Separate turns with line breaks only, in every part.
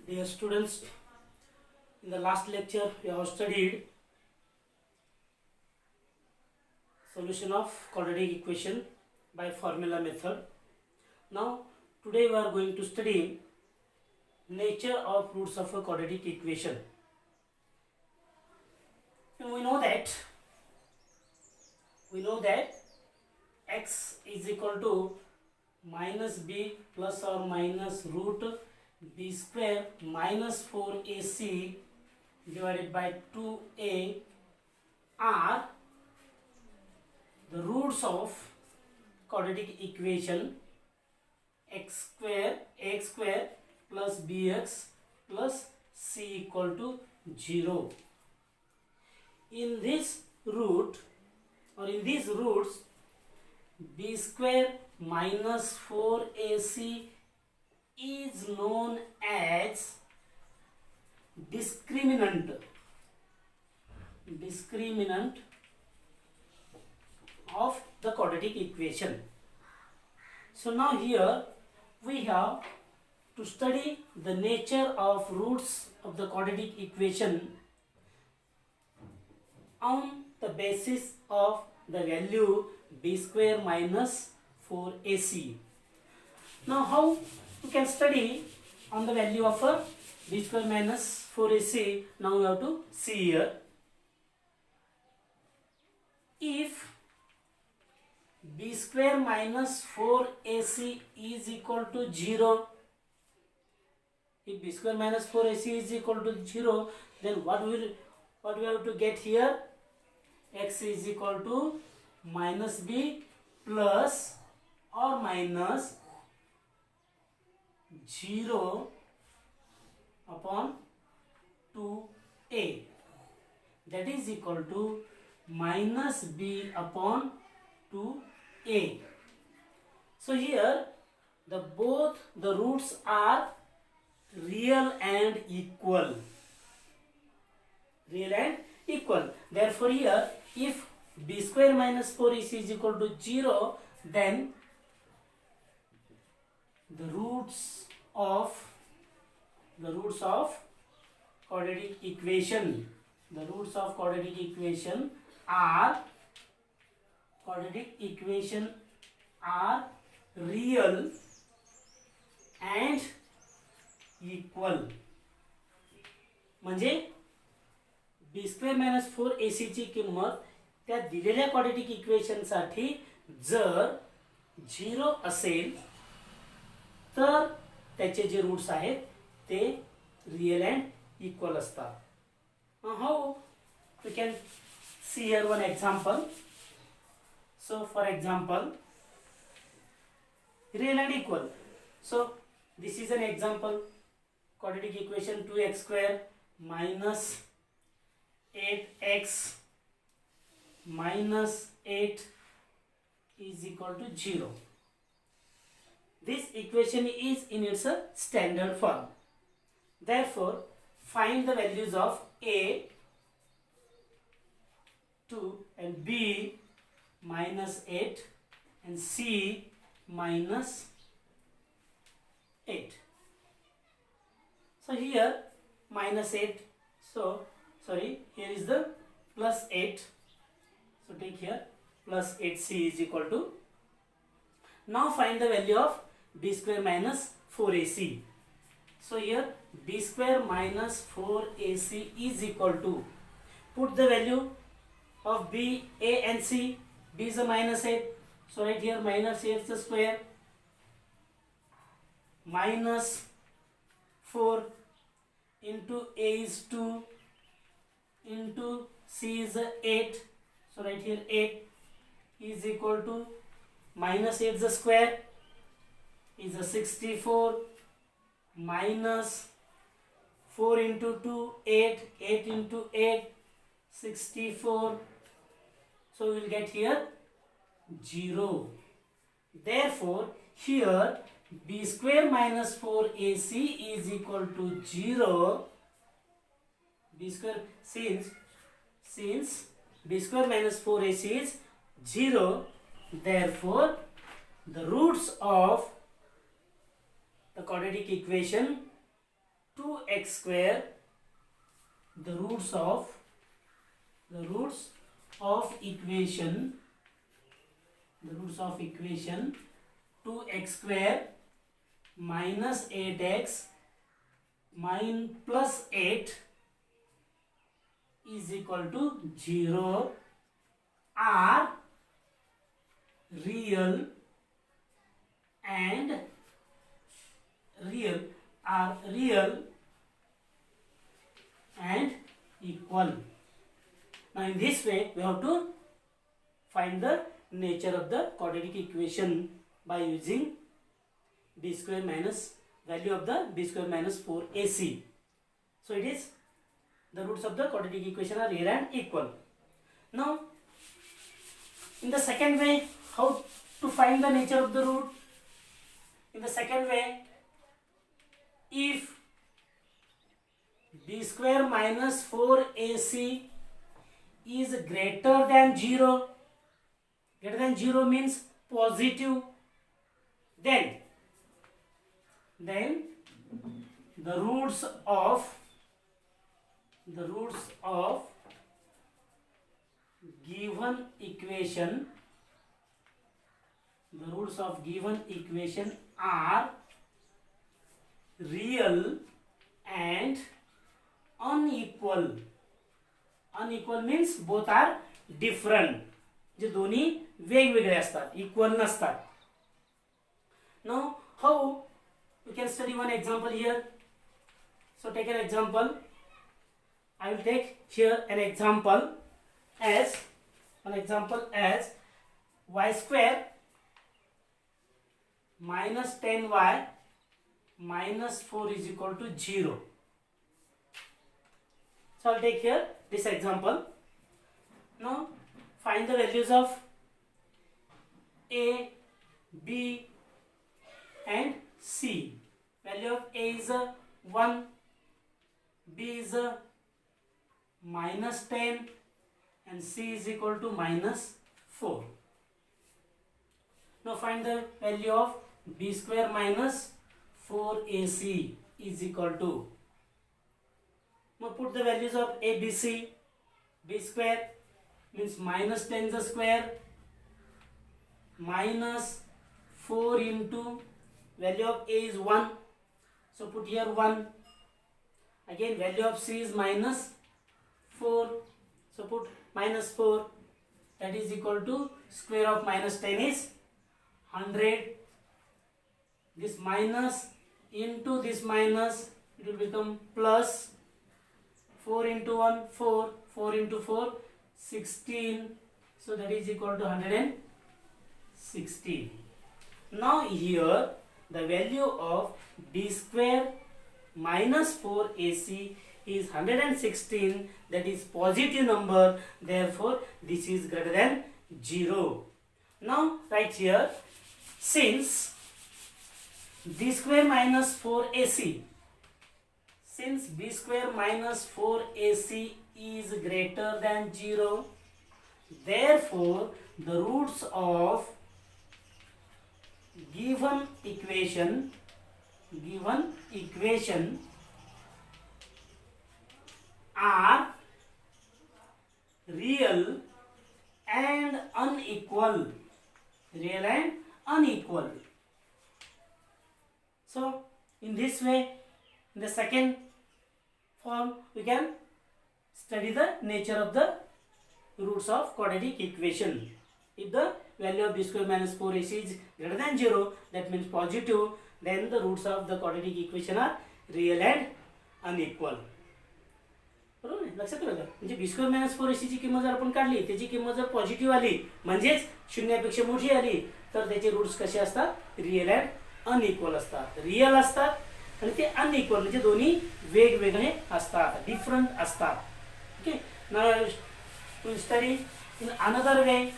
Dear students, in the last lecture we have studied solution of quadratic equation by formula method. Now today we are going to study nature of roots of a quadratic equation. And we know that x is equal to minus b plus or minus root b square minus 4ac divided by 2a are the roots of quadratic equation ax square plus bx plus c equal to 0. In this root or in these roots, b square minus 4ac is known as discriminant of the quadratic equation. So now here we have to study the nature of roots of the quadratic equation on the basis of the value b square minus 4ac. Now how we can study on the value of b square minus 4ac? Now we have to see here. If b square minus 4ac is equal to 0, if b square minus 4ac is equal to 0, then what we have to get here? X is equal to minus b plus or minus 0 upon 2a, that is equal to minus b upon 2a. So here both the roots are real and equal. Therefore here if b square minus 4ac is equal to 0, then the roots of quadratic equation are real and equal. म्हणजे b square minus 4ac ची किंमत त्या दिलेल्या quadratic equation साठी जर 0 असेल तर त्याचे जे रूट्स आहेत ते रियल अँड इक्वल असतात. How we can see here one example. So for example real and equal. So this is an example. Quadratic equation 2x square minus 8x minus 8 is equal to 0. This equation is in its standard form. Therefore, find the values of a, 2 and b minus 8 and c minus 8. So here minus 8, here is the plus 8, so take here plus 8c is equal to. Now find the value of b square minus 4ac. So here b square minus 4ac is equal to, put the value of b, a and c. b is a minus 8, so right here minus 8 the square minus 4 into a is 2 into c is 8, so right here 8 is equal to minus 8 the square is a 64 minus 4 into 2 8, 8 into 8 64, so we will get here 0. Therefore here b square minus 4ac is equal to 0. b square, since b square minus 4ac is 0, therefore the roots of the quadratic equation 2x square, the roots of equation 2x square minus 8x plus 8 is equal to 0 are real and equal. Now in this way we have to find the nature of the quadratic equation by using b square minus value of the b square minus 4ac. So it is the roots of the quadratic equation are real and equal. Now in the second way, how to find the nature of the root? In the second way, if b square minus 4ac is greater than 0 means positive, then the roots of given equation are real and unequal. Unequal means both are different. जे दोन्ही वेगवेगळे असतात, equal नसतात. Now how we can study one example here? So take an example. I will take here an example as y square minus 10y minus 4 is equal to 0. So I'll take here this example. Now find the values of a, b and c. Value of a is 1, b is minus 10 and c is equal to minus 4. Now find the value of b square minus 4ac is equal to. Now put the values of a, b, c. B square means minus 10 the square minus 4 into value of a is 1. So put here 1. Again value of c is minus 4. So put minus 4. That is equal to square of minus 10 is 100. This minus into this minus, it will become plus 4 into 1, 4. 4 into 4, 16. So that is equal to 116. Now here the value of b square minus 4ac is 116. That is positive number. Therefore this is greater than 0. Now right here, since b square minus 4ac, since b square minus 4ac is greater than 0, therefore the roots of given equation are real and unequal. So in this way, in the second form, we can study the nature of the roots of quadratic equation. If the value of b square minus 4ac is greater than 0, that means positive, then the roots of the quadratic equation are real and unequal. बरोबर आहे, लक्षात ठेवा. म्हणजे b square minus 4ac ची किंमत जर आपण काढली, त्याची किंमत जर पॉझिटिव्ह आली म्हणजेच शून्यापेक्षा मोठी आली, तर त्याचे रूट्स कसे असतात? रिअल अँड अनइक्वल असतात. रिअल असतात आणि ते अनइक्वल म्हणजे दोन्ही वेगवेगळे असतात, डिफरंट असतात. Okay, now we study in another way.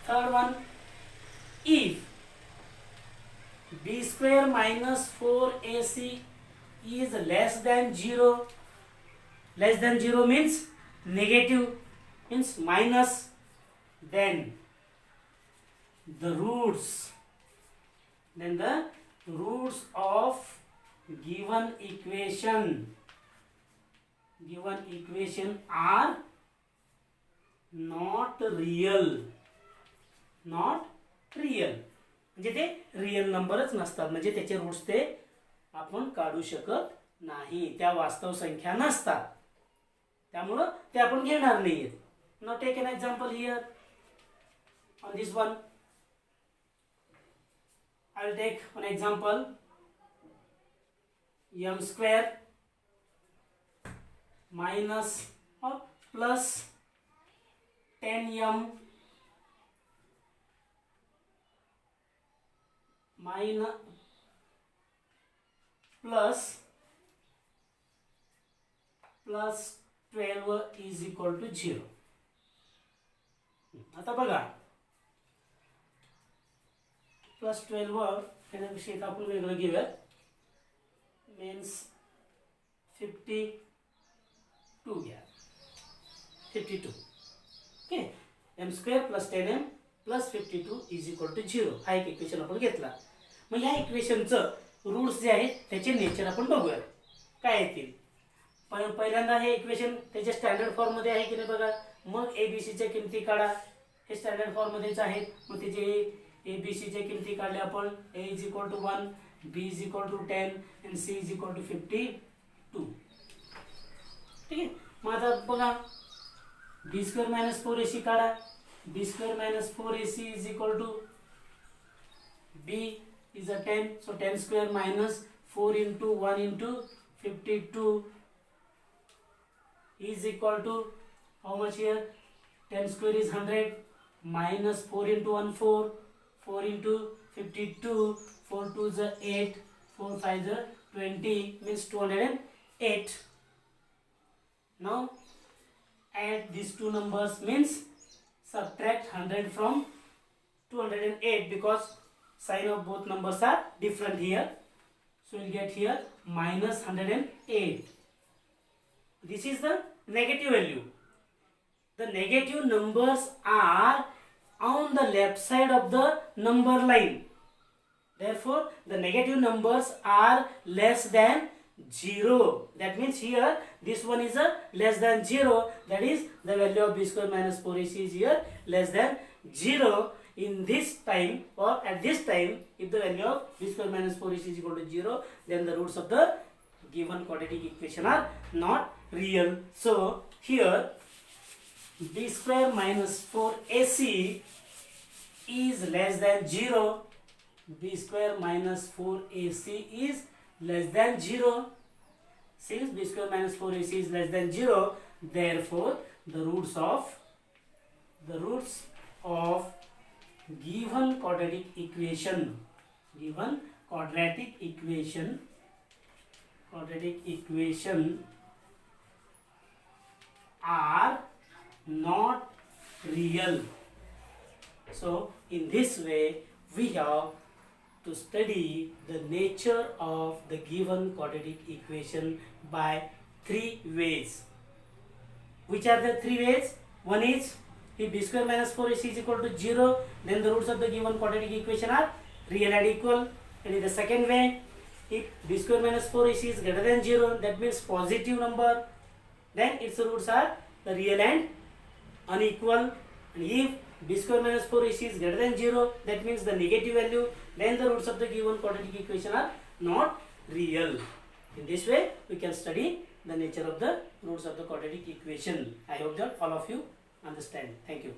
Third one, if b square minus 4ac is less than 0, less than 0 means negative, means minus, then the roots of given equation are not real, म्हणजे ते real नंबरच नसतात, म्हणजे त्याचे roots ते आपण काढू शकत नाही, त्या वास्तव संख्या नसतात, त्यामुळं ते आपण घेणार नाहीत. Now take an example here on this one. I will take one example. M square minus or plus 10m minus plus 12 is equal to 0. आता बघा प्लस 12 याच्यापेक्षा आपण वेगळं घेऊयात. मीन्स 52 घ्या, 52. Okay, m square plus 10m plus 52 is equal to 0 हा एक equation आपण घेतला. मग या इक्वेशनचं रूट्स जे आहेत त्याचे नेचर आपण बघूयात काय येतील. पहिल्यांदा हे इक्वेशन त्याच्या स्टँडर्ड फॉर्ममध्ये आहे की नाही बघा. मग एबीसीच्या किमती काढा, हे स्टँडर्ड फॉर्ममध्येच आहेत. मग त्याचे एबीसीच्या किमती काढल्या आपण. A is equal to 1, B is equal to 10 आणि सी इज इक्वल टू 52. ठीक आहे. मग आता बघा बी स्क्वेअर मायनस 4ac काढा. B square minus 4ac is equal to b is a 10, so 10 square minus 4 into 1 into 52 is equal to how much here? 10 square is 100 minus 4 into 1 4, 4 into 52, 4 2 is 8, 4 5 is 20, means 208. Now add these two numbers, means subtract 100 from 208 because sign of both numbers are different here. So we'll get here minus 108. This is the negative value. The negative numbers are on the left side of the number line. Therefore, the negative numbers are less than 0. That means here this one is a less than 0. That is the value of b square minus 4ac is here less than 0. In this time or at this time, if the value of b square minus 4ac is equal to 0, then the roots of the given quadratic equation are not real. So here b square minus 4ac is less than 0. b square minus 4ac is less than 0. Since b square minus 4ac is less than 0, therefore the roots of given quadratic equation are not real. So in this way we have to study the nature of the given quadratic equation by 3 ways. Which are the 3 ways? One is if b square minus 4ac is equal to 0, then the roots of the given quadratic equation are real and equal. And in the second way, if b square minus 4ac is greater than 0, that means positive number, then its roots are the real and unequal. And if b square minus 4ac is greater than 0, that means the negative value, then the roots of the given quadratic equation are not real. In this way we can study the nature of the roots of the quadratic equation. I hope that all of you understand. Thank you.